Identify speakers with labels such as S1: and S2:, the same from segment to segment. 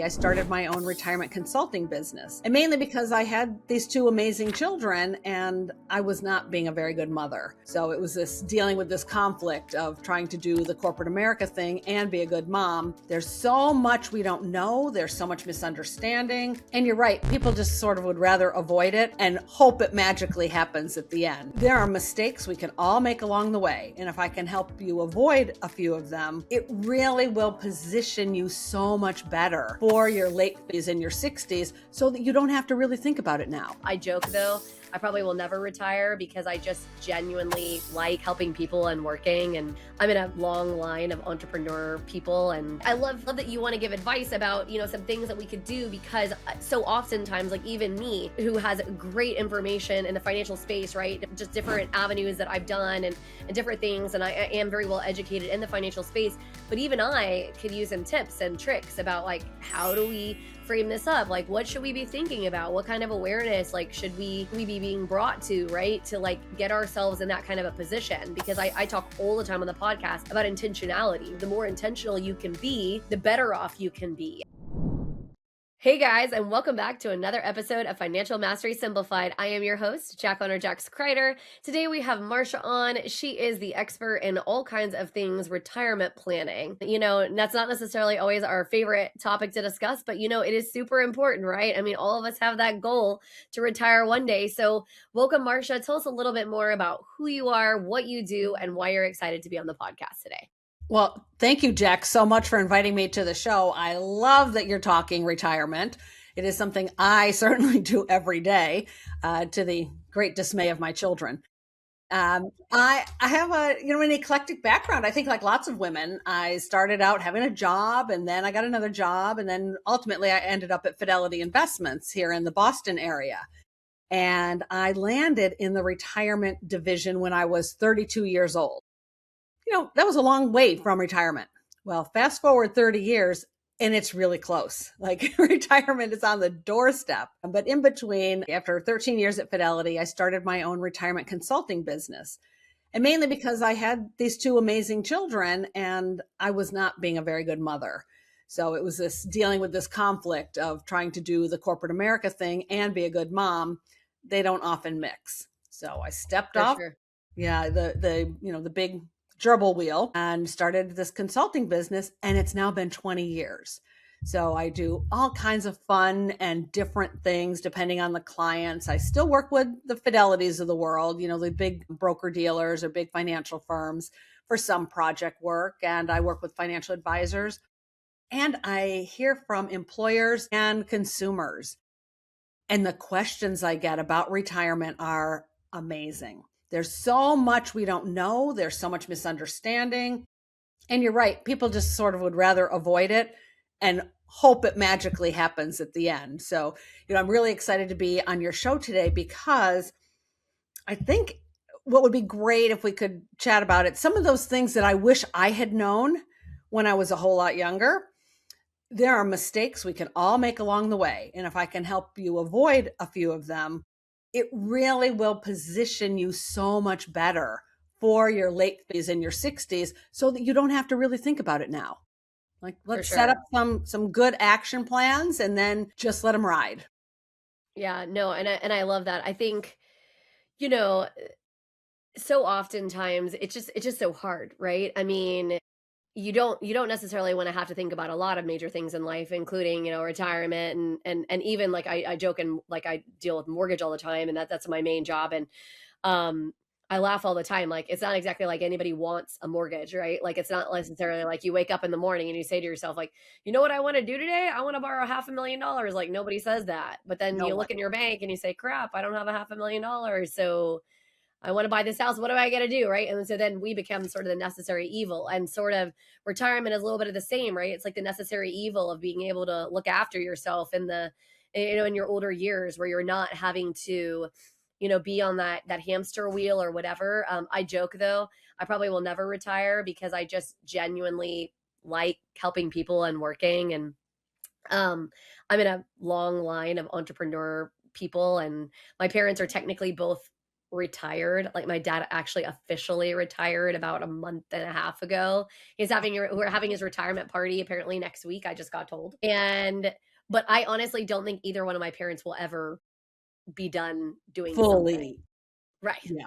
S1: I started my own retirement consulting business, and mainly because I had these two amazing children and I was not being a very good mother. So it was this dealing with this conflict of trying to do the corporate America thing and be a good mom. There's so much we don't know. There's so much misunderstanding. And you're right, people just sort of would rather avoid it and hope it magically happens at the end. There are mistakes we can all make along the way. And if I can help you avoid a few of them, it really will position you so much better for your late 50s and your 60s so that you don't have to really think about it now.
S2: I joke though, I probably will never retire because I just genuinely like helping people and working, and I'm in a long line of entrepreneur people, and I love that you want to give advice about, some things that we could do, because so oftentimes, like even me, who has great information in the financial space, right? Just different avenues that I've done and different things, and I am very well educated in the financial space, but even I could use some tips and tricks about like, how do we frame this up? Like, what should we be thinking about? What kind of awareness, like, should we be being brought to, right? To like get ourselves in that kind of a position. Because I talk all the time on the podcast about intentionality. The more intentional you can be, the better off you can be. Hey guys, and welcome back to another episode of Financial Mastery Simplified. I am your host, Jax Crider. Today we have Marsha on. She is the expert in all kinds of things retirement planning. That's not necessarily always our favorite topic to discuss, but it is super important, right? I mean, all of us have that goal to retire one day. So welcome, Marsha. Tell us a little bit more about who you are, what you do, and why you're excited to be on the podcast today.
S1: Well, thank you, Jax, so much for inviting me to the show. I love that you're talking retirement. It is something I certainly do every day, to the great dismay of my children. I have an eclectic background. I think like lots of women, I started out having a job, and then I got another job, and then ultimately I ended up at Fidelity Investments here in the Boston area. And I landed in the retirement division when I was 32 years old. That was a long way from retirement. Well, fast forward 30 years and it's really close. Like retirement is on the doorstep. But in between, after 13 years at Fidelity, I started my own retirement consulting business. And mainly because I had these two amazing children and I was not being a very good mother. So it was this dealing with this conflict of trying to do the corporate America thing and be a good mom. They don't often mix. So I stepped off.
S2: Sure.
S1: Yeah, the big gerbil wheel and started this consulting business, and it's now been 20 years. So I do all kinds of fun and different things depending on the clients. I still work with the Fidelities of the world, the big broker dealers or big financial firms for some project work. And I work with financial advisors, and I hear from employers and consumers. And the questions I get about retirement are amazing. There's so much we don't know. There's so much misunderstanding. And you're right, people just sort of would rather avoid it and hope it magically happens at the end. So, I'm really excited to be on your show today because I think what would be great if we could chat about it, some of those things that I wish I had known when I was a whole lot younger. There are mistakes we can all make along the way. And if I can help you avoid a few of them, it really will position you so much better for your late 50s and your 60s so that you don't have to really think about it now. Like, let's set up some good action plans and then just let them ride.
S2: Yeah, no, and I love that. I think, so oftentimes it's just so hard, right? I mean, you don't necessarily want to have to think about a lot of major things in life, including, retirement and even like I joke and like I deal with mortgage all the time, and that's my main job. And I laugh all the time. Like, it's not exactly like anybody wants a mortgage, right? Like, it's not necessarily like you wake up in the morning and you say to yourself, like, you know what I want to do today? I want to borrow $500,000. Like, nobody says that. But then you look in your bank and you say, crap, I don't have $500,000. So I want to buy this house. What do I got to do? Right. And so then we become sort of the necessary evil, and sort of retirement is a little bit of the same, right? It's like the necessary evil of being able to look after yourself in in your older years where you're not having to, be on that hamster wheel or whatever. I joke though, I probably will never retire because I just genuinely like helping people and working. And I'm in a long line of entrepreneur people, and my parents are technically both retired. Like my dad actually officially retired about a month and a half ago. We're having his retirement party apparently next week, I just got told. But I honestly don't think either one of my parents will ever be done doing something.
S1: Fully.
S2: Right.
S1: Yeah.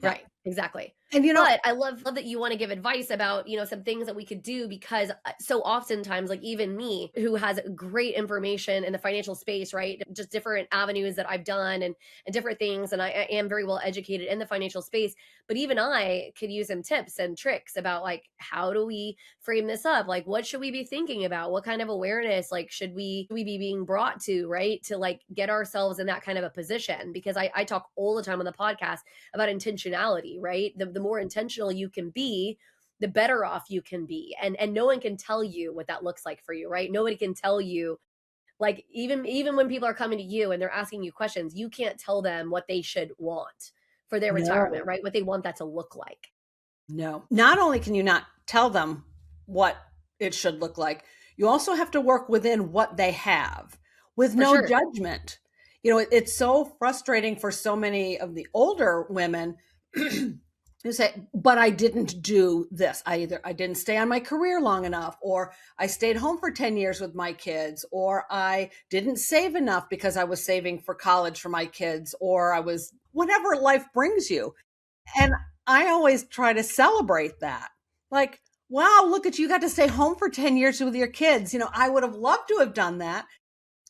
S2: Right. Exactly.
S1: And
S2: But I love that you want to give advice about, some things that we could do, because so oftentimes, like even me, who has great information in the financial space, right? Just different avenues that I've done and different things. And I am very well educated in the financial space. But even I could use some tips and tricks about like, how do we frame this up? Like, what should we be thinking about? What kind of awareness, like, should we be being brought to, right? To like get ourselves in that kind of a position? Because I talk all the time on the podcast about intentionality, right? The more intentional you can be, the better off you can be. And no one can tell you what that looks like for you, right? Nobody can tell you, like, even when people are coming to you and they're asking you questions, you can't tell them what they should want for their retirement,
S1: no,
S2: right? What they want that to look like.
S1: no. Not only can you not tell them what it should look like, you also have to work within what they have with
S2: For
S1: no
S2: sure.
S1: judgment. It's so frustrating for so many of the older women who say, but I didn't do this. I didn't stay on my career long enough, or I stayed home for 10 years with my kids, or I didn't save enough because I was saving for college for my kids, or I was whatever life brings you. And I always try to celebrate that. Like, wow, look at you, got to stay home for 10 years with your kids. I would have loved to have done that.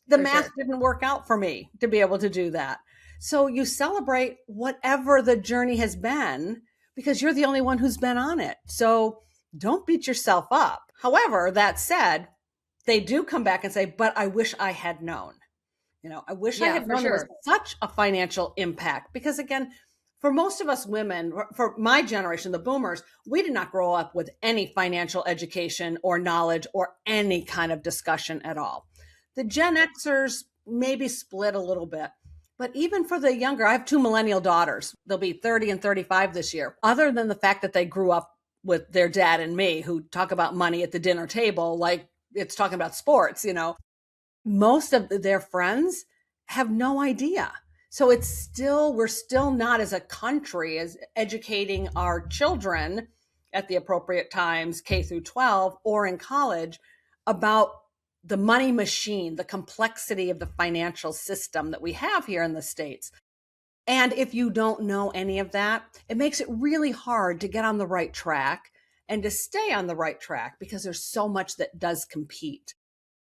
S1: The
S2: For
S1: math
S2: sure.
S1: didn't work out for me to be able to do that. So you celebrate whatever the journey has been because you're the only one who's been on it. So don't beat yourself up. However, that said, they do come back and say, but I wish I had known. I wish I
S2: Yeah,
S1: had
S2: for
S1: known there was
S2: sure.
S1: such a financial impact. Because again, for most of us women, for my generation, the boomers, we did not grow up with any financial education or knowledge or any kind of discussion at all. The Gen Xers maybe split a little bit. But even for the younger, I have two millennial daughters. They'll be 30 and 35 this year. Other than the fact that they grew up with their dad and me, who talk about money at the dinner table like it's talking about sports, most of their friends have no idea. So we're still not as a country as educating our children at the appropriate times, K through 12 or in college, about the money machine, the complexity of the financial system that we have here in the States. And if you don't know any of that, it makes it really hard to get on the right track and to stay on the right track because there's so much that does compete.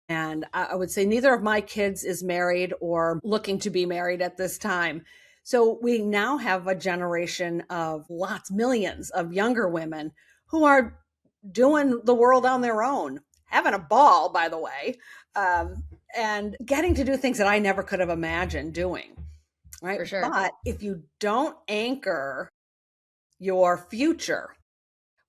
S1: And I would say neither of my kids is married or looking to be married at this time. So we now have a generation of millions of younger women who are doing the world on their own, having a ball, by the way, and getting to do things that I never could have imagined doing. Right.
S2: For sure.
S1: But if you don't anchor your future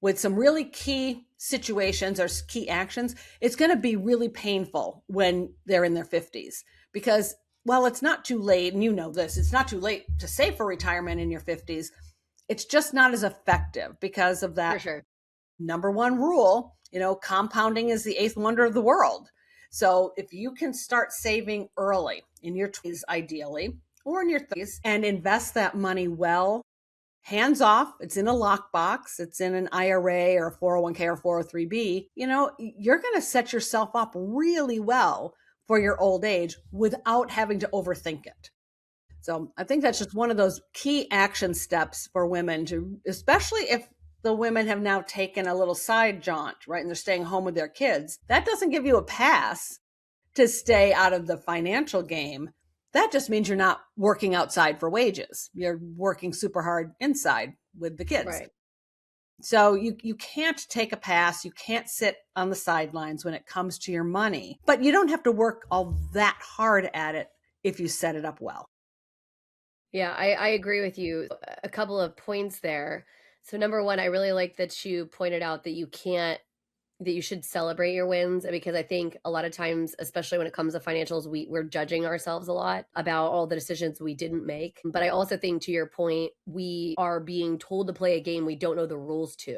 S1: with some really key situations or key actions, it's going to be really painful when they're in their 50s because, well, it's not too late. And you know this, it's not too late to save for retirement in your 50s. It's just not as effective because of that.
S2: For sure.
S1: Number one rule, compounding is the eighth wonder of the world. So if you can start saving early in your 20s, ideally, or in your 30s, and invest that money well, hands off, it's in a lockbox, it's in an IRA or a 401k or 403b, you're going to set yourself up really well for your old age without having to overthink it. So I think that's just one of those key action steps for women to, especially if the women have now taken a little side jaunt, right? And they're staying home with their kids. That doesn't give you a pass to stay out of the financial game. That just means you're not working outside for wages. You're working super hard inside with the kids.
S2: Right.
S1: So you can't take a pass. You can't sit on the sidelines when it comes to your money, but you don't have to work all that hard at it if you set it up well.
S2: Yeah, I agree with you. A couple of points there. So number one, I really like that you pointed out that you should celebrate your wins, because I think a lot of times, especially when it comes to financials, we're judging ourselves a lot about all the decisions we didn't make. But I also think, to your point, we are being told to play a game we don't know the rules to.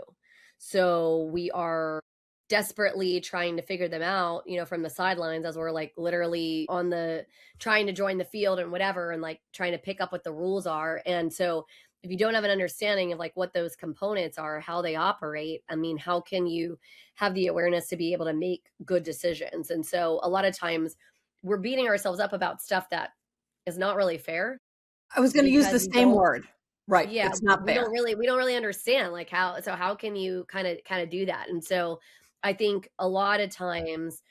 S2: So we are desperately trying to figure them out, from the sidelines as we're like literally on the trying to join the field and whatever, and like trying to pick up what the rules are. And so if you don't have an understanding of like what those components are, how they operate, I mean, how can you have the awareness to be able to make good decisions? And so a lot of times we're beating ourselves up about stuff that is not really fair
S1: I was going to use the
S2: because we
S1: same
S2: don't,
S1: word. Right.
S2: yeah,
S1: It's not
S2: we don't
S1: fair.
S2: really we don't really understand like how can you kind of do that. And so I think a lot of times,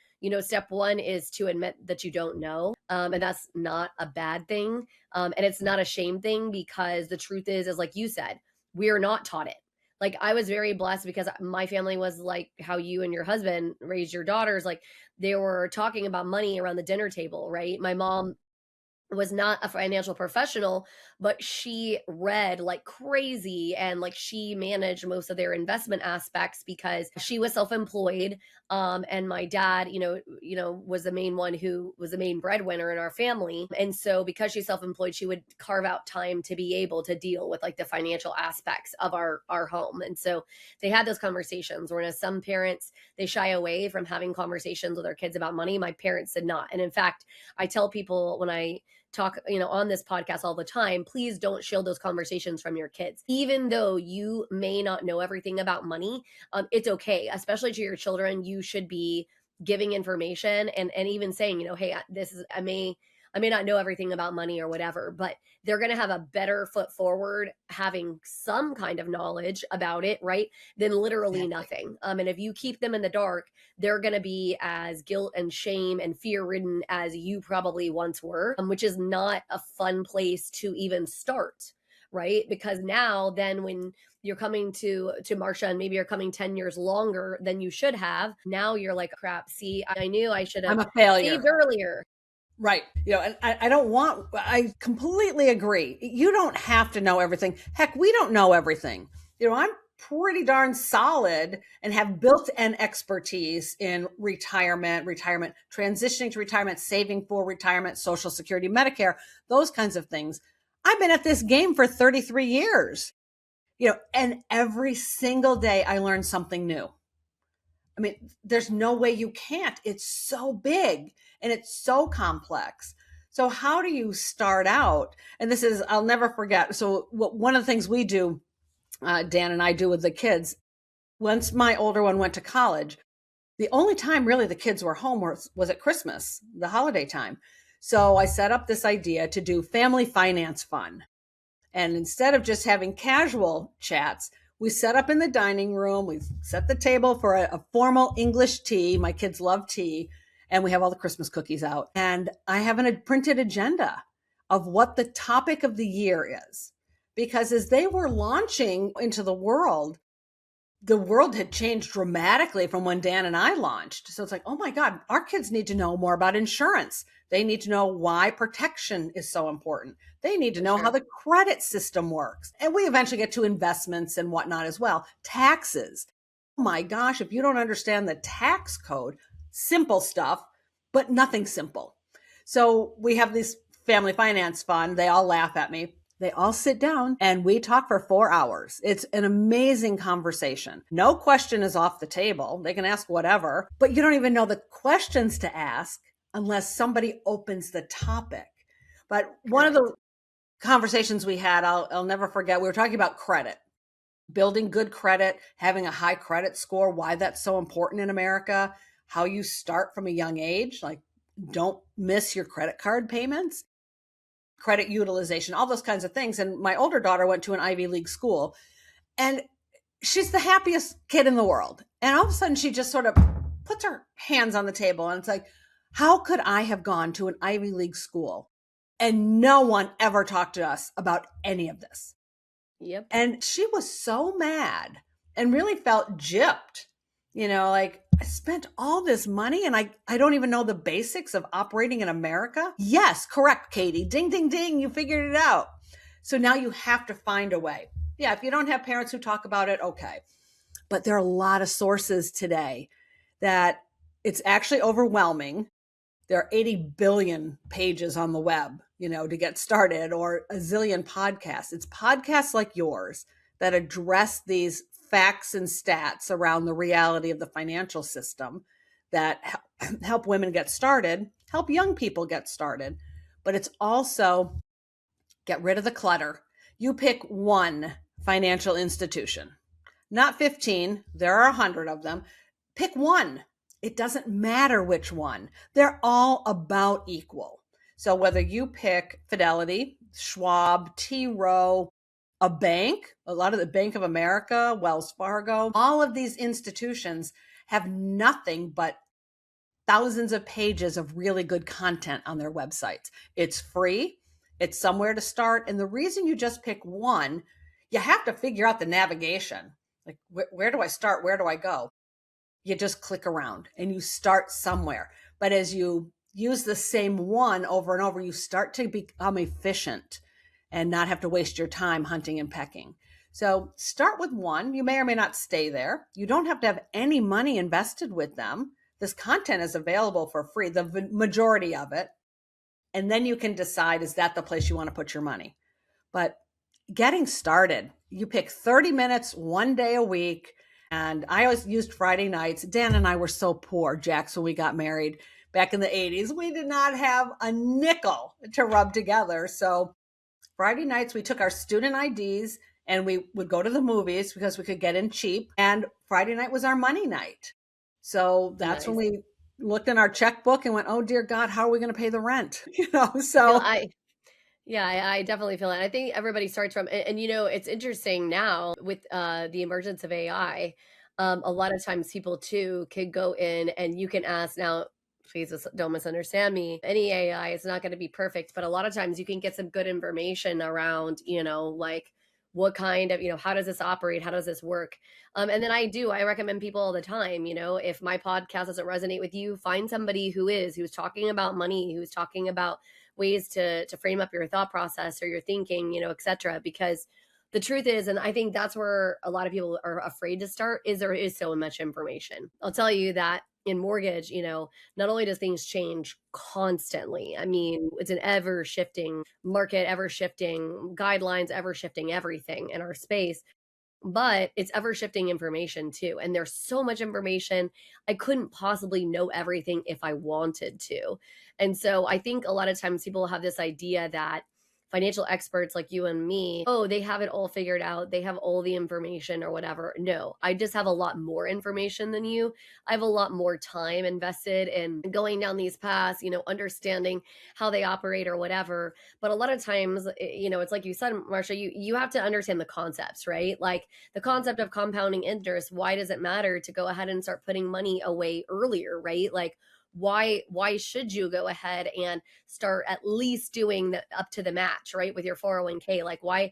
S2: step one is to admit that you don't know, and that's not a bad thing, and it's not a shame thing, because the truth is like you said, we are not taught it. Like I was very blessed because my family was like how you and your husband raised your daughters. Like they were talking about money around the dinner table, right? My mom was not a financial professional, but she read like crazy, and like she managed most of their investment aspects because she was self-employed. And my dad, was the main one who was the main breadwinner in our family. And so because she's self-employed, she would carve out time to be able to deal with like the financial aspects of our home. And so they had those conversations, whereas some parents, they shy away from having conversations with their kids about money. My parents did not. And in fact, I tell people when I talk, on this podcast all the time, please don't shield those conversations from your kids. Even though you may not know everything about money, it's okay, especially to your children. You should be giving information and even saying, hey, I may not know everything about money or whatever, but they're going to have a better foot forward having some kind of knowledge about it, right? Than literally
S1: Exactly.
S2: nothing. And if you keep them in the dark, they're going to be as guilt and shame and fear ridden as you probably once were, which is not a fun place to even start, right? Because now then when you're coming to Marsha, and maybe you're coming 10 years longer than you should have, now you're like, crap, see, I knew I should have
S1: I'm a failure.
S2: saved earlier.
S1: Right. And I completely agree. You don't have to know everything. Heck, we don't know everything. I'm pretty darn solid and have built an expertise in retirement, transitioning to retirement, saving for retirement, Social Security, Medicare, those kinds of things. I've been at this game for 33 years, and every single day I learn something new. I mean, there's no way you can't. It's so big and it's so complex. So how do you start out? And this is, I'll never forget. So one of the things we do, Dan and I do with the kids, once my older one went to college, the only time really the kids were home was at Christmas, the holiday time. So I set up this idea to do family finance fun. And instead of just having casual chats, we set up in the dining room. We set the table for a formal English tea. My kids love tea. And we have all the Christmas cookies out. And I have a printed agenda of what the topic of the year is. Because as they were launching into the world had changed dramatically from when Dan and I launched. So it's like, oh my God, our kids need to know more about insurance. They need to know why protection is so important. They need to know how the credit system works. And we eventually get to investments and whatnot as well. Taxes. Oh my gosh, if you don't understand the tax code, simple stuff, but nothing simple. So we have this family finance fund. They all laugh at me. They all sit down and we talk for 4 hours. It's an amazing conversation. No question is off the table. They can ask whatever, but you don't even know the questions to ask unless somebody opens the topic. But one of the conversations we had, I'll never forget, we were talking about credit, building good credit, having a high credit score, why that's so important in America, how you start from a young age, like don't miss your credit card payments, credit utilization, all those kinds of things. And my older daughter went to an Ivy League school and she's the happiest kid in the world. And all of a sudden she just sort of puts her hands on the table and it's like, how could I have gone to an Ivy League school and no one ever talked to us about any of this?
S2: Yep.
S1: And she was so mad and really felt gypped, like I spent all this money and I don't even know the basics of operating in America. Yes, correct, Katie. Ding, ding, ding. You figured it out. So now you have to find a way. Yeah, if you don't have parents who talk about it, okay. But there are a lot of sources today that it's actually overwhelming. There are 80 billion pages on the web, to get started, or a zillion podcasts. It's podcasts like yours that address these facts and stats around the reality of the financial system that help women get started, help young people get started. But it's also get rid of the clutter. You pick one financial institution, not 15. There are 100 of them. Pick one. It doesn't matter which one. They're all about equal. So whether you pick Fidelity, Schwab, T. Rowe, a bank, a lot of the Bank of America, Wells Fargo, all of these institutions have nothing but thousands of pages of really good content on their websites. It's free. It's somewhere to start. And the reason you just pick one, you have to figure out the navigation. Like, where do I start? Where do I go? You just click around and you start somewhere. But as you use the same one over and over, you start to become efficient and not have to waste your time hunting and pecking. So start with one. You may or may not stay there. You don't have to have any money invested with them. This content is available for free, the majority of it. And then you can decide, is that the place you want to put your money? But getting started, you pick 30 minutes, one day a week. And I always used Friday nights. Dan and I were so poor, Jax, when we got married back in the 80s. We did not have a nickel to rub together. So Friday nights, we took our student IDs and we would go to the movies because we could get in cheap. And Friday night was our money night. So that's when we looked in our checkbook and went, oh, dear God, how are we going to pay the rent?
S2: I definitely feel it. I think everybody starts from, and it's interesting now with the emergence of AI. A lot of times people too could go in and you can ask now, please don't misunderstand me. Any AI is not going to be perfect, but a lot of times you can get some good information around, like what kind of, how does this operate? How does this work? And then I recommend people all the time, if my podcast doesn't resonate with you, find somebody who's talking about money, who's talking about ways to frame up your thought process or your thinking, et cetera. Because the truth is, and I think that's where a lot of people are afraid to start, is there is so much information. I'll tell you that in mortgage, not only does things change constantly, I mean, it's an ever shifting market, ever shifting guidelines, ever shifting everything in our space, but it's ever shifting information too. And there's so much information. I couldn't possibly know everything if I wanted to. And so I think a lot of times people have this idea that financial experts like you and me, oh, they have it all figured out. They have all the information or whatever. No, I just have a lot more information than you. I have a lot more time invested in going down these paths, understanding how they operate or whatever. But a lot of times, it's like you said, Marsha, you have to understand the concepts, right? Like the concept of compounding interest. Why does it matter to go ahead and start putting money away earlier, right? Like, why should you go ahead and start at least doing the up to the match, right, with your 401k? Like why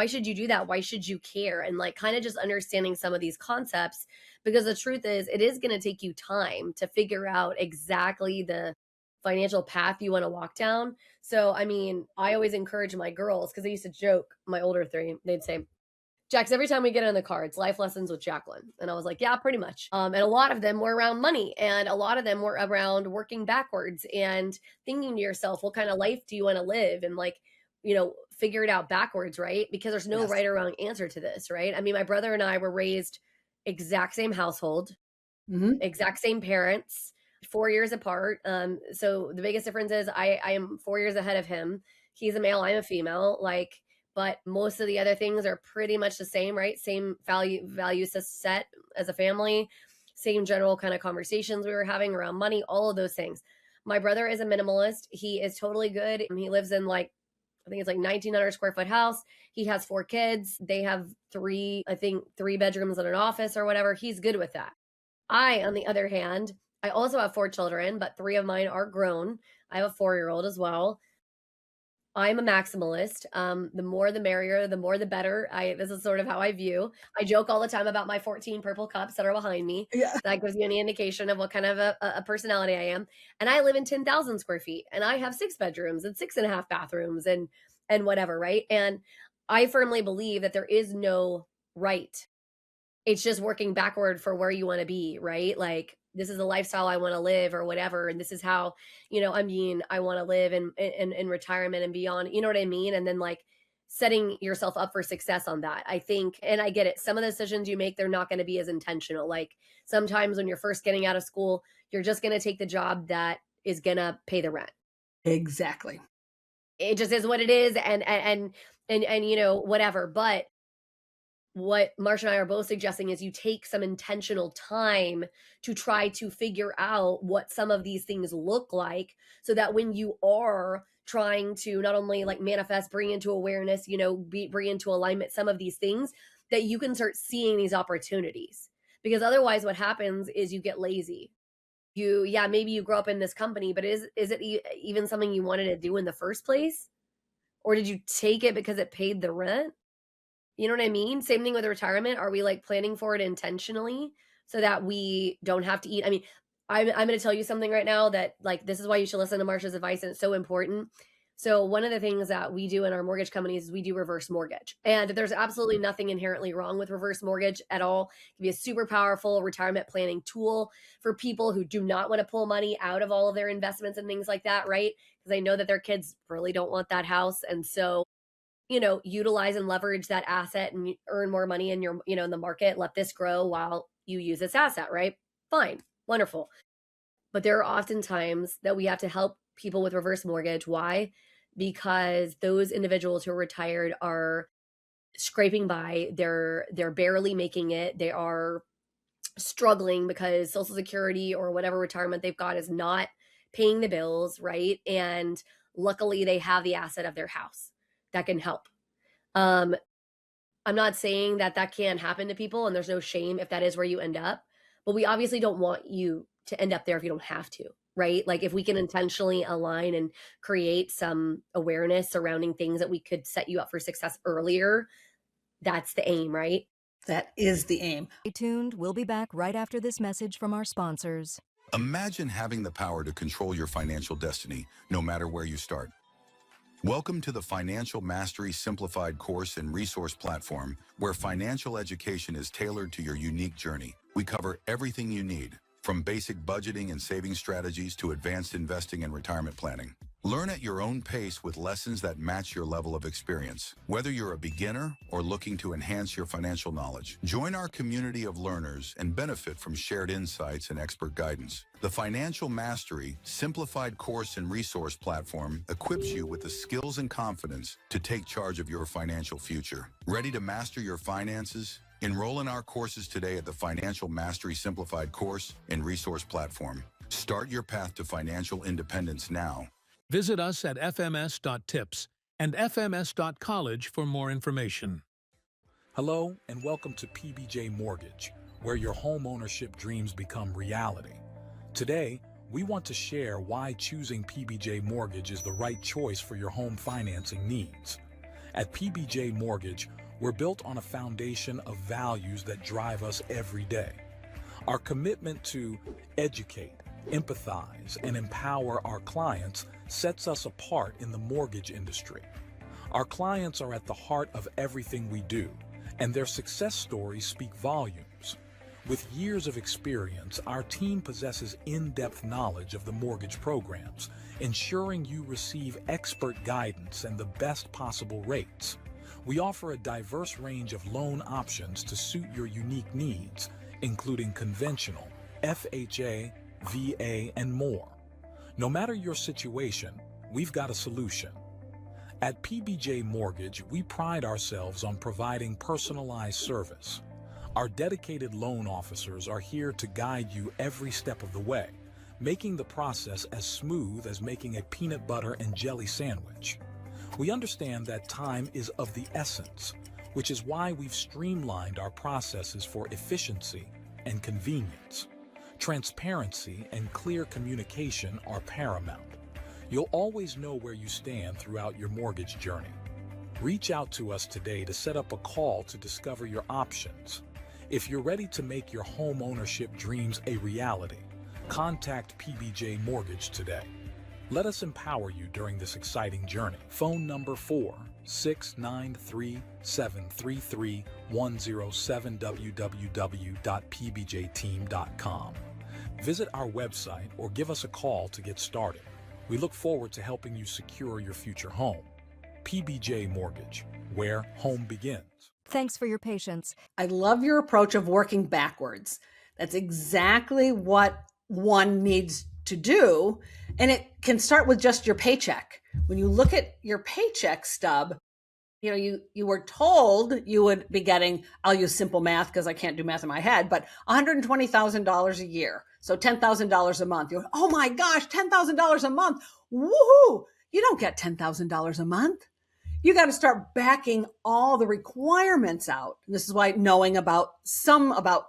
S2: should you do that? Why should you care? And like kind of just understanding some of these concepts, because the truth is it is going to take you time to figure out exactly the financial path you want to walk down. So I mean, I always encourage my girls, because they used to joke, my older three, they'd say, Jax, every time we get in the car, it's life lessons with Jacqueline. And I was like, yeah, pretty much. And a lot of them were around money, and a lot of them were around working backwards and thinking to yourself, what kind of life do you want to live? And like, figure it out backwards, right? Because there's no right or wrong answer to this, right? I mean, my brother and I were raised exact same household, exact same parents, 4 years apart. So the biggest difference is I am 4 years ahead of him. He's a male, I'm a female. But most of the other things are pretty much the same, right? Same value set as a family, same general kind of conversations we were having around money, all of those things. My brother is a minimalist. He is totally good. He lives in I think it's 1,900 square foot house. He has 4 kids. They have 3 bedrooms and an office or whatever. He's good with that. I, on the other hand, I also have 4 children, but 3 of mine are grown. I have a 4-year-old as well. I'm a maximalist. The more the merrier, the more the better. This is sort of how I view. I joke all the time about my 14 purple cups that are behind me.
S1: Yeah.
S2: That gives you any indication of what kind of a personality I am. And I live in 10,000 square feet, and I have 6 bedrooms and 6.5 bathrooms and whatever, right? And I firmly believe that there is no right. It's just working backward for where you want to be, right? Like, this is the lifestyle I want to live or whatever. And this is how, I want to live in retirement and beyond, you know what I mean? And then setting yourself up for success on that. I think, and I get it, some of the decisions you make, they're not going to be as intentional. Like sometimes when you're first getting out of school, you're just going to take the job that is going to pay the rent.
S1: Exactly.
S2: It just is what it is. And, whatever. But what Marsha and I are both suggesting is you take some intentional time to try to figure out what some of these things look like, so that when you are trying to not only like manifest, bring into awareness, bring into alignment some of these things, that you can start seeing these opportunities. Because otherwise what happens is you get lazy. Maybe you grow up in this company, but is it even something you wanted to do in the first place? Or did you take it because it paid the rent? You know what I mean? Same thing with retirement. Are we like planning for it intentionally so that we don't have to eat? I mean, I'm going to tell you something right now that like, this is why you should listen to Marsha's advice. And it's so important. So one of the things that we do in our mortgage companies is we do reverse mortgage. And there's absolutely nothing inherently wrong with reverse mortgage at all. It can be a super powerful retirement planning tool for people who do not want to pull money out of all of their investments and things like that, right? Because they know that their kids really don't want that house. And so utilize and leverage that asset and earn more money in your, in the market. Let this grow while you use this asset, right? Fine. Wonderful. But there are often times that we have to help people with reverse mortgage. Why? Because those individuals who are retired are scraping by. They're barely making it. They are struggling because Social Security or whatever retirement they've got is not paying the bills, right? And luckily they have the asset of their house that can help. I'm not saying that can't happen to people, and there's no shame if that is where you end up, but we obviously don't want you to end up there if you don't have to, right? Like if we can intentionally align and create some awareness surrounding things that we could set you up for success earlier, that's the aim, right?
S1: That is the aim.
S3: Stay tuned. We'll be back right after this message from our sponsors.
S4: Imagine having the power to control your financial destiny, no matter where you start. Welcome to the Financial Mastery Simplified course and resource platform, where financial education is tailored to your unique journey. We cover everything you need, from basic budgeting and saving strategies to advanced investing and retirement planning. Learn at your own pace with lessons that match your level of experience. Whether you're a beginner or looking to enhance your financial knowledge, join our community of learners and benefit from shared insights and expert guidance. The Financial Mastery Simplified course and resource platform equips you with the skills and confidence to take charge of your financial future. Ready to master your finances? Enroll in our courses today at the Financial Mastery Simplified course and resource platform. Start your path to financial independence now.
S5: Visit us at fms.tips and fms.college for more information.
S6: Hello and welcome to PBJ Mortgage, where your home ownership dreams become reality. Today, we want to share why choosing PBJ Mortgage is the right choice for your home financing needs. At PBJ Mortgage, we're built on a foundation of values that drive us every day. Our commitment to educate, empathize, and empower our clients sets us apart in the mortgage industry. Our clients are at the heart of everything we do, and their success stories speak volumes. With years of experience, our team possesses in-depth knowledge of the mortgage programs, ensuring you receive expert guidance and the best possible rates. We offer a diverse range of loan options to suit your unique needs, including conventional, FHA, VA, and more. No matter your situation, we've got a solution. At PBJ Mortgage, we pride ourselves on providing personalized service. Our dedicated loan officers are here to guide you every step of the way, making the process as smooth as making a peanut butter and jelly sandwich. We understand that time is of the essence, which is why we've streamlined our processes for efficiency and convenience. Transparency and clear communication are paramount. You'll always know where you stand throughout your mortgage journey. Reach out to us today to set up a call to discover your options. If you're ready to make your home ownership dreams a reality, contact PBJ Mortgage today. Let us empower you during this exciting journey. Phone number 4-693-733-107 www.pbjteam.com. Visit our website or give us a call to get started. We look forward to helping you secure your future home. PBJ Mortgage, where home begins.
S3: Thanks for your patience.
S1: I love your approach of working backwards. That's exactly what one needs to do. And it can start with just your paycheck. When you look at your paycheck stub, you were told you would be getting, I'll use simple math because I can't do math in my head, but $120,000 a year. So $10,000 a month. You're, oh my gosh, $10,000 a month. Woohoo! You don't get $10,000 a month. You got to start backing all the requirements out. And this is why knowing about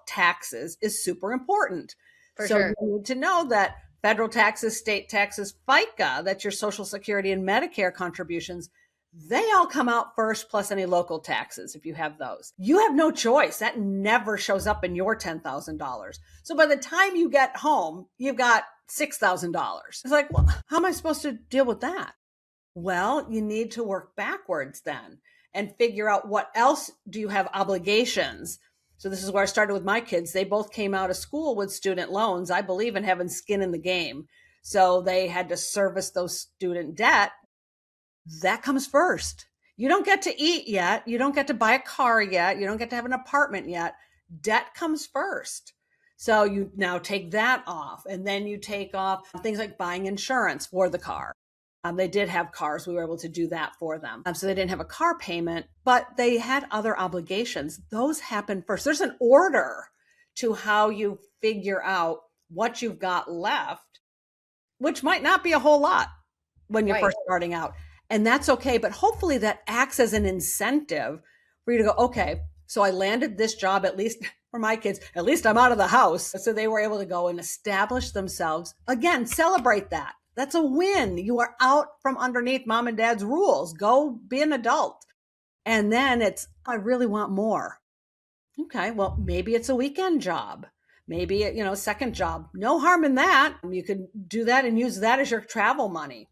S1: taxes is super important.
S2: For sure.
S1: You need to know that federal taxes, state taxes, FICA, that's your Social Security and Medicare contributions, they all come out first, plus any local taxes if you have those. You have no choice. That never shows up in your $10,000. So by the time you get home, you've got $6,000. It's like, well, how am I supposed to deal with that? Well, you need to work backwards then and figure out what else do you have obligations. So this is where I started with my kids. They both came out of school with student loans. I believe in having skin in the game. So they had to service those student debt. That comes first. You don't get to eat yet. You don't get to buy a car yet. You don't get to have an apartment yet. Debt comes first. So you now take that off, and then you take off things like buying insurance for the car. They did have cars. We were able to do that for them. So they didn't have a car payment, but they had other obligations. Those happen first. There's an order to how you figure out what you've got left, which might not be a whole lot when you're first starting out. And that's okay. But hopefully that acts as an incentive for you to go, okay, so I landed this job, at least for my kids, at least I'm out of the house. So they were able to go and establish themselves. Again, celebrate that. That's a win. You are out from underneath mom and dad's rules. Go be an adult. And then it's, I really want more. Okay, well, maybe it's a weekend job. Maybe, a second job. No harm in that. You could do that and use that as your travel money.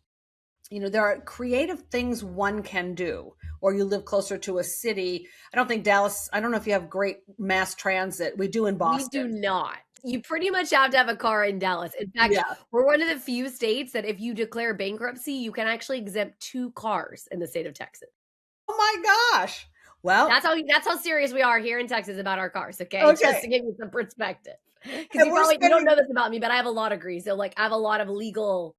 S1: There are creative things one can do, or you live closer to a city. I don't think Dallas, I don't know if you have great mass transit. We do in Boston.
S2: We do not. You pretty much have to have a car in Dallas. In fact, we're one of the few states that if you declare bankruptcy, you can actually exempt 2 cars in the state of Texas.
S1: Oh my gosh. Well,
S2: that's how serious we are here in Texas about our cars. Okay. Just to give you some perspective. Because you don't know this about me, but I have a law degree. So I have a lot of legal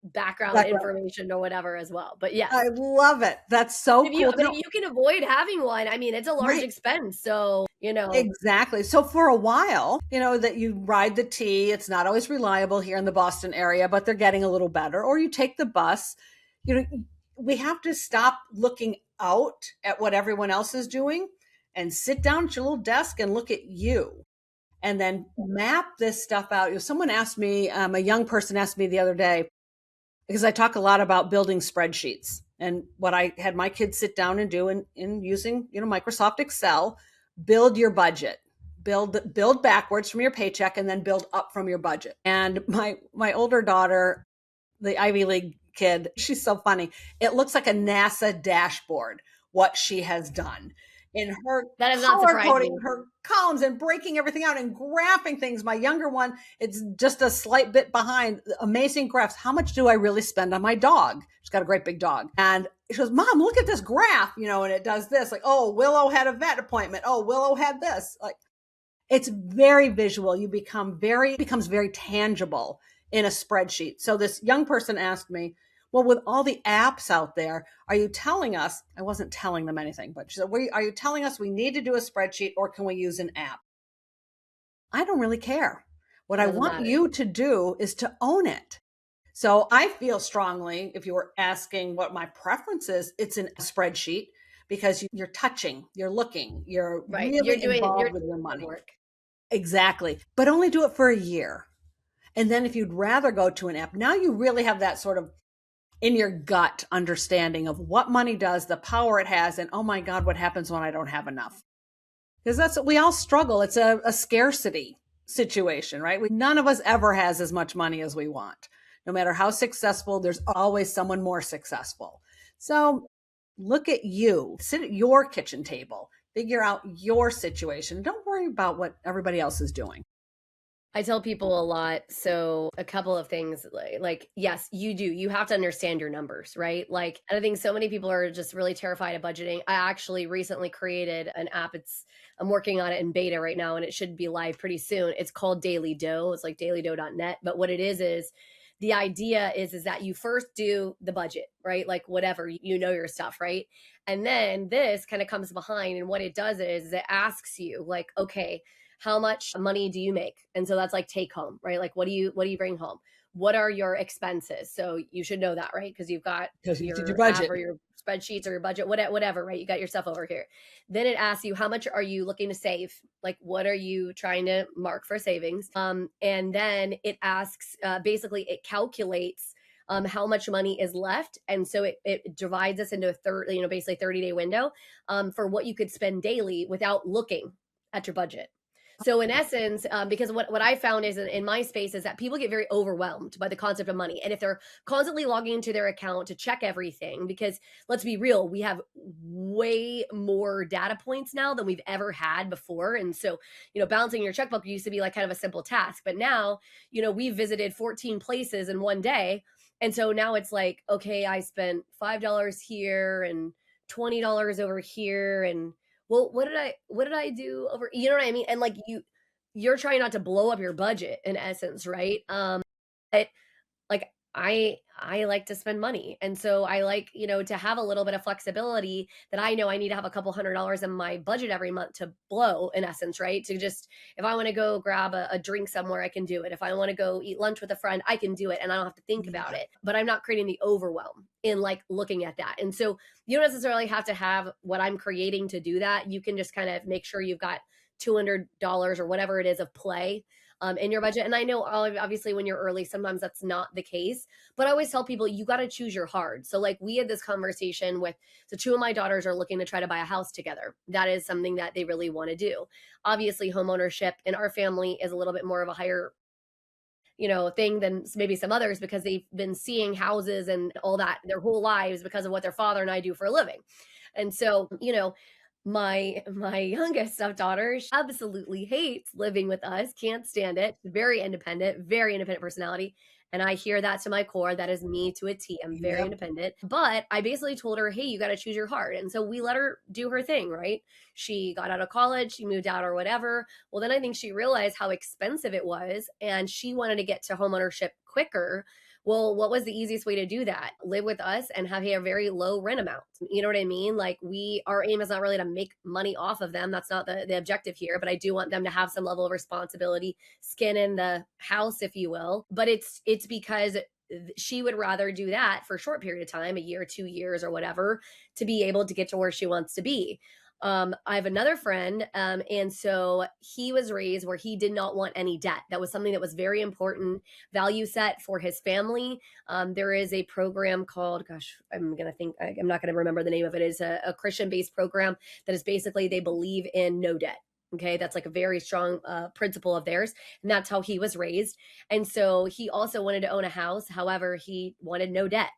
S2: background information or whatever as well. But yeah,
S1: I love it. That's so cool.
S2: But if you can avoid having one, I mean, it's a large expense. So,
S1: Exactly. So for a while, that you ride the T, it's not always reliable here in the Boston area, but they're getting a little better. Or you take the bus. We have to stop looking out at what everyone else is doing and sit down at your little desk and look at you. And then map this stuff out. Someone asked me, a young person asked me the other day, because I talk a lot about building spreadsheets, and what I had my kids sit down and do in using, Microsoft Excel, build your budget, build backwards from your paycheck and then build up from your budget. And my older daughter, the Ivy League kid, she's so funny. It looks like a NASA dashboard, what she has done. In her color coding her columns and breaking everything out and graphing things. My younger one, it's just a slight bit behind. Amazing graphs. How much do I really spend on my dog? She's got a great big dog. And she goes, Mom, look at this graph, and it does this. Like, oh, Willow had a vet appointment. Oh, Willow had this. Like, it's very visual. Becomes very tangible in a spreadsheet. So this young person asked me, well, with all the apps out there, are you telling us, I wasn't telling them anything, but she said, are you telling us we need to do a spreadsheet or can we use an app? I don't really care. What I want you to do is to own it. So I feel strongly, if you were asking what my preference is, it's in a spreadsheet because you're touching, you're looking, you're really involved with your money. Exactly. But only do it for a year. And then if you'd rather go to an app, now you really have that sort of in your gut understanding of what money does, the power it has, and oh my God, what happens when I don't have enough? Because that's what we all struggle. It's a scarcity situation, right? None of us ever has as much money as we want. No matter how successful, there's always someone more successful. So look at you, sit at your kitchen table, figure out your situation. Don't worry about what everybody else is doing.
S2: I tell people a lot. So a couple of things like, yes, you do. You have to understand your numbers, right? Like, and I think so many people are just really terrified of budgeting. I actually recently created an app. I'm working on it in beta right now and it should be live pretty soon. It's called Daily Dough. It's like dailydough.net. But what it is the idea is that you first do the budget, right? Like whatever, you know your stuff, right? And then this kind of comes behind. And what it does is it asks you like, okay, how much money do you make? And so that's like take home, right? Like what do you bring home? What are your expenses? So you should know that, right? Because you've got
S1: Because you did your
S2: your app
S1: budget.
S2: or your spreadsheets or your budget, whatever, right? You got your stuff over here. Then it asks you how much are you looking to save? Like what are you trying to mark for savings? And then it asks, basically it calculates how much money is left. And so it divides us into a basically 30-day window for what you could spend daily without looking at your budget. So in essence, because what I found is in my space is that people get very overwhelmed by the concept of money. And if they're constantly logging into their account to check everything, because let's be real, we have way more data points now than we've ever had before. And so, balancing your checkbook used to be like kind of a simple task. But now, we visited 14 places in one day. And so now it's like, okay, I spent $5 here and $20 over here and well, what did I do over, you know what I mean? And like you're trying not to blow up your budget in essence, right? But like I like to spend money. And so I like, to have a little bit of flexibility that I know I need to have a couple $100 in my budget every month to blow in essence, right? To just, if I want to go grab a drink somewhere, I can do it. If I want to go eat lunch with a friend, I can do it. And I don't have to think about it, but I'm not creating the overwhelm in like looking at that. And so you don't necessarily have to have what I'm creating to do that. You can just kind of make sure you've got $200 or whatever it is of play in your budget. And I know obviously when you're early, sometimes that's not the case, but I always tell people you got to choose your hard. So like we had this conversation so two of my daughters are looking to try to buy a house together. That is something that they really want to do. Obviously home ownership in our family is a little bit more of a higher thing than maybe some others because they've been seeing houses and all that their whole lives because of what their father and I do for a living. And so, my youngest stepdaughter, she absolutely hates living with us, can't stand it. Very independent personality. And I hear that to my core. That is me to a T. I'm very
S1: Yep.
S2: independent. But I basically told her, hey, you got to choose your heart. And so we let her do her thing, right? She got out of college, she moved out or whatever. Well, then I think she realized how expensive it was and she wanted to get to homeownership quicker. Well, what was the easiest way to do that? Live with us and have a very low rent amount. You know what I mean? Like our aim is not really to make money off of them. That's not the objective here, but I do want them to have some level of responsibility, skin in the house, if you will. But it's because she would rather do that for a short period of time, a year, 2 years or whatever, to be able to get to where she wants to be. I have another friend, and so he was raised where he did not want any debt. That was something that was very important value set for his family. There is a program called, I'm not going to remember the name of it. It's a Christian-based program that is basically they believe in no debt. Okay, that's like a very strong principle of theirs, and that's how he was raised. And so he also wanted to own a house. However, he wanted no debt.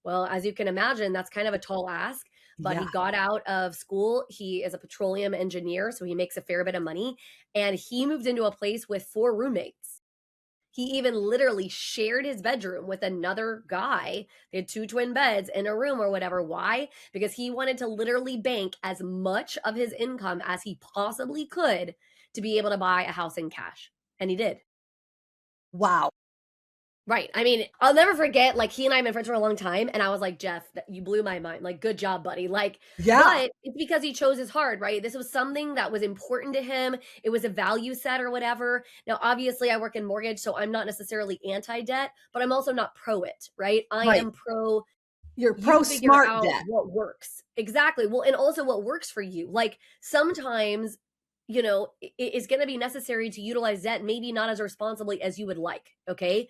S2: Well, as you can imagine, that's kind of a tall ask. But he got out of school. He is a petroleum engineer, so he makes a fair bit of money. And he moved into a place with 4 roommates. He even literally shared his bedroom with another guy. They had 2 twin beds in a room or whatever. Why? Because he wanted to literally bank as much of his income as he possibly could to be able to buy a house in cash. And he did.
S1: Wow.
S2: Right. I mean, I'll never forget, like, he and I have been friends for a long time, and I was like, Jeff, you blew my mind. Like, good job, buddy. Like,
S1: Yeah.
S2: but it's because he chose his heart, right? This was something that was important to him. It was a value set or whatever. Now, obviously, I work in mortgage, so I'm not necessarily anti-debt, but I'm also not pro it, right? I am pro
S1: You're
S2: you
S1: pro
S2: figure
S1: smart
S2: out
S1: debt.
S2: what works. Exactly. Well, and also what works for you. Like, sometimes it's going to be necessary to utilize debt, maybe not as responsibly as you would like. Okay.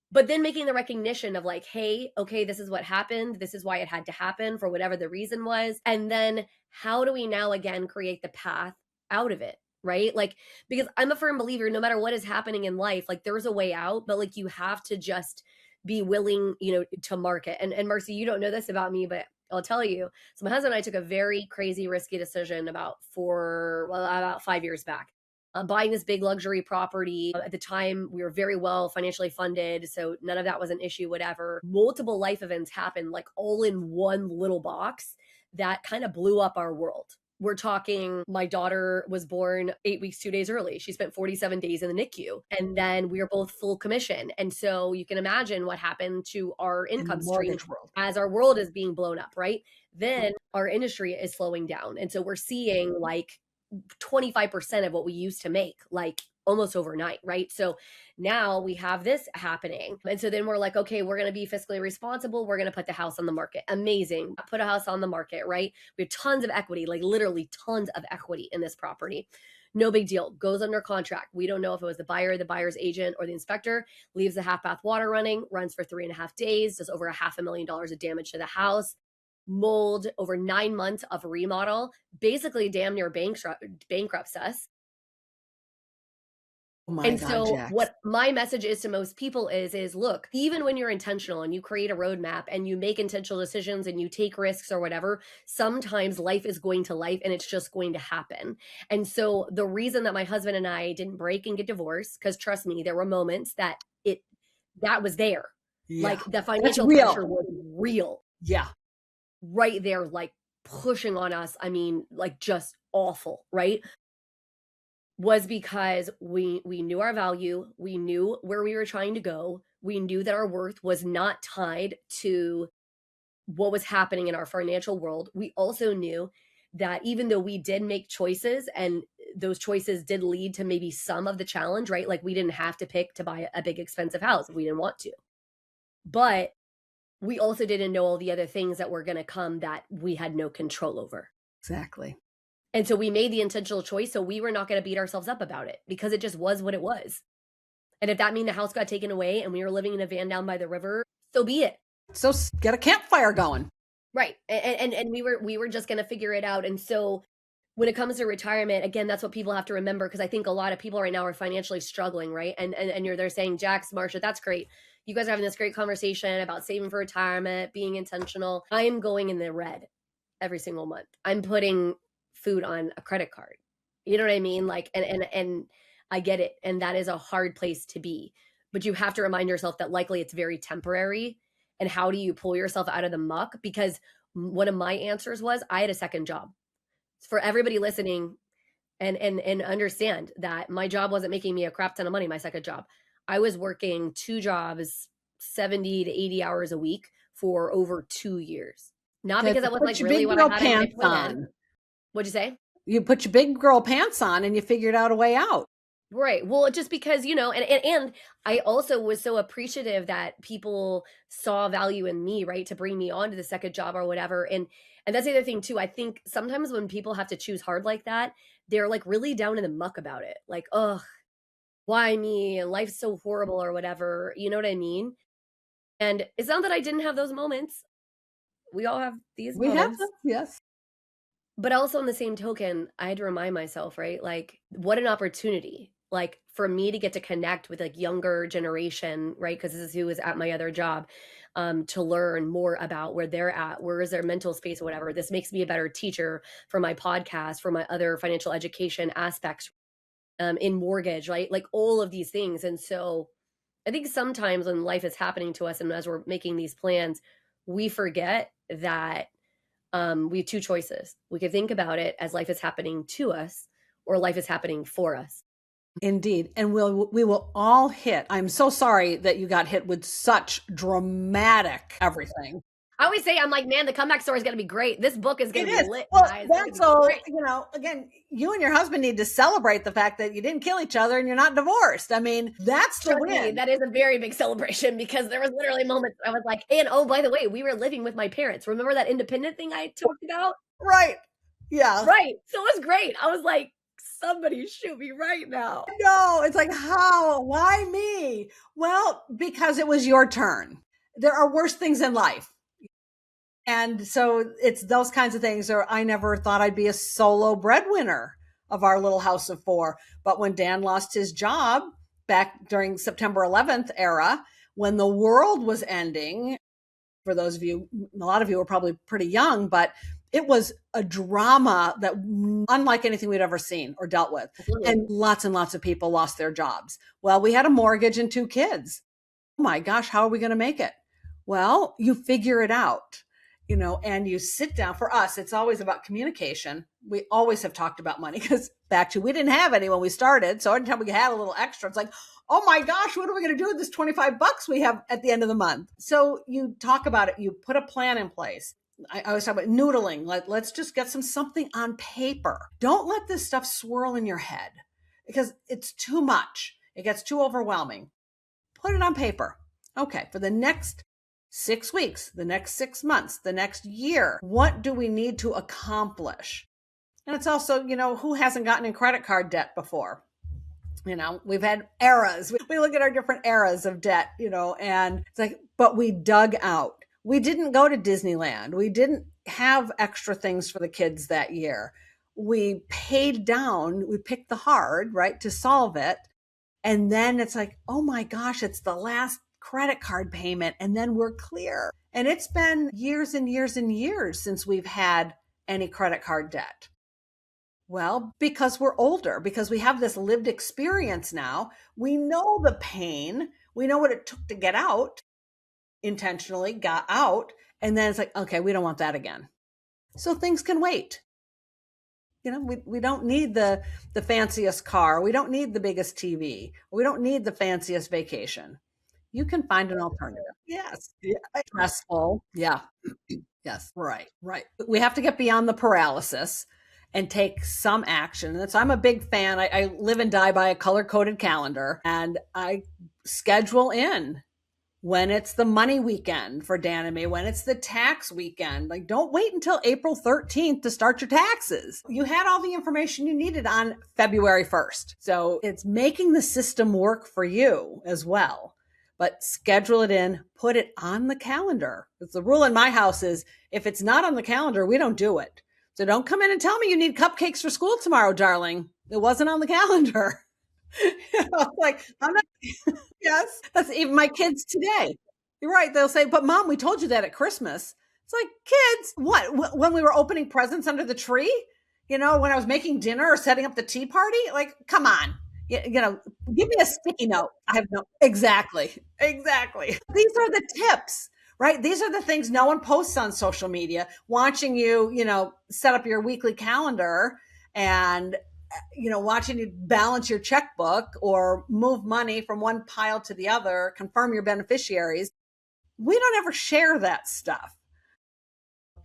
S2: But then making the recognition of like, hey, okay, this is what happened. This is why it had to happen for whatever the reason was. And then how do we now again create the path out of it? Right. Like, because I'm a firm believer, no matter what is happening in life, like there's a way out, but like you have to just be willing, to market. And Marcy, you don't know this about me, but I'll tell you. So my husband and I took a very crazy, risky decision about 5 years back. buying this big luxury property. At the time, we were very well financially funded, so none of that was an issue, whatever. Multiple life events happened, like all in one little box, that kind of blew up our world. We're talking, my daughter was born 8 weeks, 2 days early. She spent 47 days in the NICU. And then we were both full commission. And so you can imagine what happened to our income stream
S1: world.
S2: as our world is being blown up, right? Then our industry is slowing down. And so we're seeing like 25% of what we used to make, like almost overnight, right? So now we have this happening. And so then we're like, okay, we're going to be fiscally responsible. We're going to put the house on the market. Amazing. Put a house on the market, right? We have tons of equity, like literally tons of equity in this property. No big deal. Goes under contract. We don't know if it was the buyer, the buyer's agent, or the inspector. Leaves the half bath water running, runs for 3.5 days, does over $500,000 of damage to the house. Mold, over 9 months of remodel, basically damn near bankrupts us.
S1: Oh my
S2: And
S1: God,
S2: so
S1: Jax.
S2: what my message is to most people is look, even when you're intentional and you create a roadmap and you make intentional decisions and you take risks or whatever, sometimes life is going to life and it's just going to happen. And so the reason that my husband and I didn't break and get divorced, because trust me, there were moments that was there.
S1: Yeah.
S2: Like the financial
S1: real.
S2: pressure was real.
S1: Yeah.
S2: Right there, like pushing on us. I mean, like just awful, right? Was because we knew our value. We knew where we were trying to go. We knew that our worth was not tied to what was happening in our financial world. We also knew that even though we did make choices and those choices did lead to maybe some of the challenge, right? Like we didn't have to pick to buy a big expensive house if we didn't want to. But we also didn't know all the other things that were going to come that we had no control over.
S1: Exactly.
S2: And so we made the intentional choice. So we were not going to beat ourselves up about it because it just was what it was. And if that meant the house got taken away and we were living in a van down by the river, so be it.
S1: So get a campfire going.
S2: Right. And we were just going to figure it out. And so when it comes to retirement, again, that's what people have to remember, because I think a lot of people right now are financially struggling, right? And you're there saying, Jax, Marsha, that's great. You guys are having this great conversation about saving for retirement, being intentional. I am going in the red every single month. I'm putting food on a credit card. You know what I mean? Like, and I get it. And that is a hard place to be, but you have to remind yourself that likely it's very temporary. And how do you pull yourself out of the muck? Because one of my answers was I had a second job. For everybody listening and understand that my job wasn't making me a crap ton of money, my second job. I was working 2 jobs, 70 to 80 hours a week for over 2 years. Not because that was like really what I had in my plan. What'd you say?
S1: You put your big girl pants on and you figured out a way out.
S2: Right. Well, just because, and I also was so appreciative that people saw value in me, right, to bring me on to the second job or whatever. And that's the other thing too. I think sometimes when people have to choose hard like that, they're like really down in the muck about it. Like, ugh, why me? Life's so horrible or whatever. You know what I mean? And it's not that I didn't have those moments. We all have these moments.
S1: We have them, yes.
S2: But also on the same token, I had to remind myself, right? Like, what an opportunity, like for me to get to connect with like younger generation, right? Because this is who was at my other job, to learn more about where they're at, where is their mental space or whatever. This makes me a better teacher for my podcast, for my other financial education aspects, in mortgage, right? Like all of these things. And so I think sometimes when life is happening to us and as we're making these plans, we forget that we have 2 choices. We could think about it as life is happening to us or life is happening for us.
S1: Indeed. And we will all hit. I'm so sorry that you got hit with such dramatic everything.
S2: I always say, I'm like, man, the comeback story is going to be great. This book is going to be lit.
S1: Well,
S2: guys.
S1: that's so, again, you and your husband need to celebrate the fact that you didn't kill each other and you're not divorced. I mean, that's the win.
S2: That is a very big celebration, because there was literally moments I was like, and oh, by the way, we were living with my parents. Remember that independent thing I talked about?
S1: Right. Yeah.
S2: Right. So it was great. I was like, somebody shoot me right now.
S1: No, it's like, how? Why me? Well, because it was your turn. There are worse things in life. And so it's those kinds of things. Or I never thought I'd be a solo breadwinner of our little house of 4. But when Dan lost his job back during September 11th era, when the world was ending, for those of you, a lot of you were probably pretty young, but It was a drama that unlike anything we'd ever seen or dealt with. And lots of people lost their jobs. Well, we had a mortgage and 2 kids. Oh my gosh, how are we going to make it? Well, you figure it out, and you sit down. For us, it's always about communication. We always have talked about money because we didn't have any when we started. So anytime we had a little extra, it's like, oh my gosh, what are we going to do with this $25 we have at the end of the month? So you talk about it, you put a plan in place. I always talk about noodling. Let's just get something on paper. Don't let this stuff swirl in your head because it's too much. It gets too overwhelming. Put it on paper. Okay, for the next 6 weeks, the next 6 months, the next year, what do we need to accomplish? And it's also, who hasn't gotten in credit card debt before? We've had eras. We look at our different eras of debt, and it's like, but we dug out. We didn't go to Disneyland. We didn't have extra things for the kids that year. We paid down, we picked the hard, right, to solve it. And then it's like, oh my gosh, it's the last credit card payment. And then we're clear. And it's been years and years and years since we've had any credit card debt. Well, because we're older, because we have this lived experience now, we know the pain. We know what it took to get out, intentionally got out. And then it's like, okay, we don't want that again. So things can wait. We don't need the fanciest car. We don't need the biggest TV. We don't need the fanciest vacation. You can find an alternative. Yes. Yeah. Stressful. Yeah. Yes. Right. We have to get beyond the paralysis and take some action. And so I'm a big fan. I live and die by a color-coded calendar, and I schedule in when it's the money weekend for Dan and me, when it's the tax weekend. Like, don't wait until April 13th to start your taxes. You had all the information you needed on February 1st. So it's making the system work for you as well. But schedule it in, put it on the calendar. It's the rule in my house is if it's not on the calendar, we don't do it. So don't come in and tell me you need cupcakes for school tomorrow, darling. It wasn't on the calendar. Like, I'm not. Yes, that's even my kids today. You're right. They'll say, but Mom, we told you that at Christmas. It's like, kids, what? When we were opening presents under the tree, when I was making dinner or setting up the tea party, like, come on, give me a sticky note. I have no, exactly. These are the tips, right? These are the things no one posts on social media, watching you, set up your weekly calendar and watching you balance your checkbook or move money from one pile to the other, confirm your beneficiaries. We don't ever share that stuff.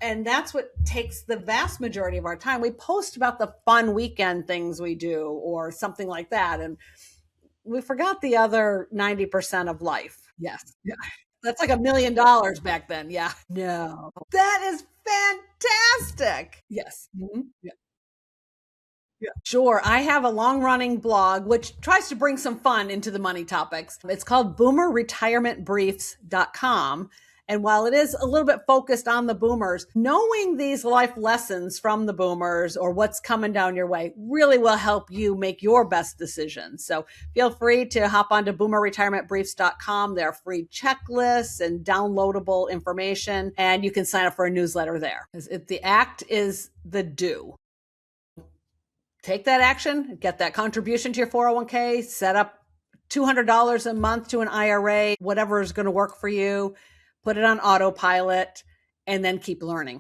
S1: And that's what takes the vast majority of our time. We post about the fun weekend things we do or something like that. And we forgot the other 90% of life. Yes. Yeah. That's like $1 million back then. Yeah. No. That is fantastic. Yes. Mm-hmm. Yeah. Yeah. Sure. I have a long-running blog which tries to bring some fun into the money topics. It's called boomerretirementbriefs.com. And while it is a little bit focused on the boomers, knowing these life lessons from the boomers or what's coming down your way really will help you make your best decisions. So feel free to hop onto boomerretirementbriefs.com. There are free checklists and downloadable information, and you can sign up for a newsletter there. The act is the do. Take that action, get that contribution to your 401k, set up $200 a month to an IRA, whatever is going to work for you, put it on autopilot, and then keep learning.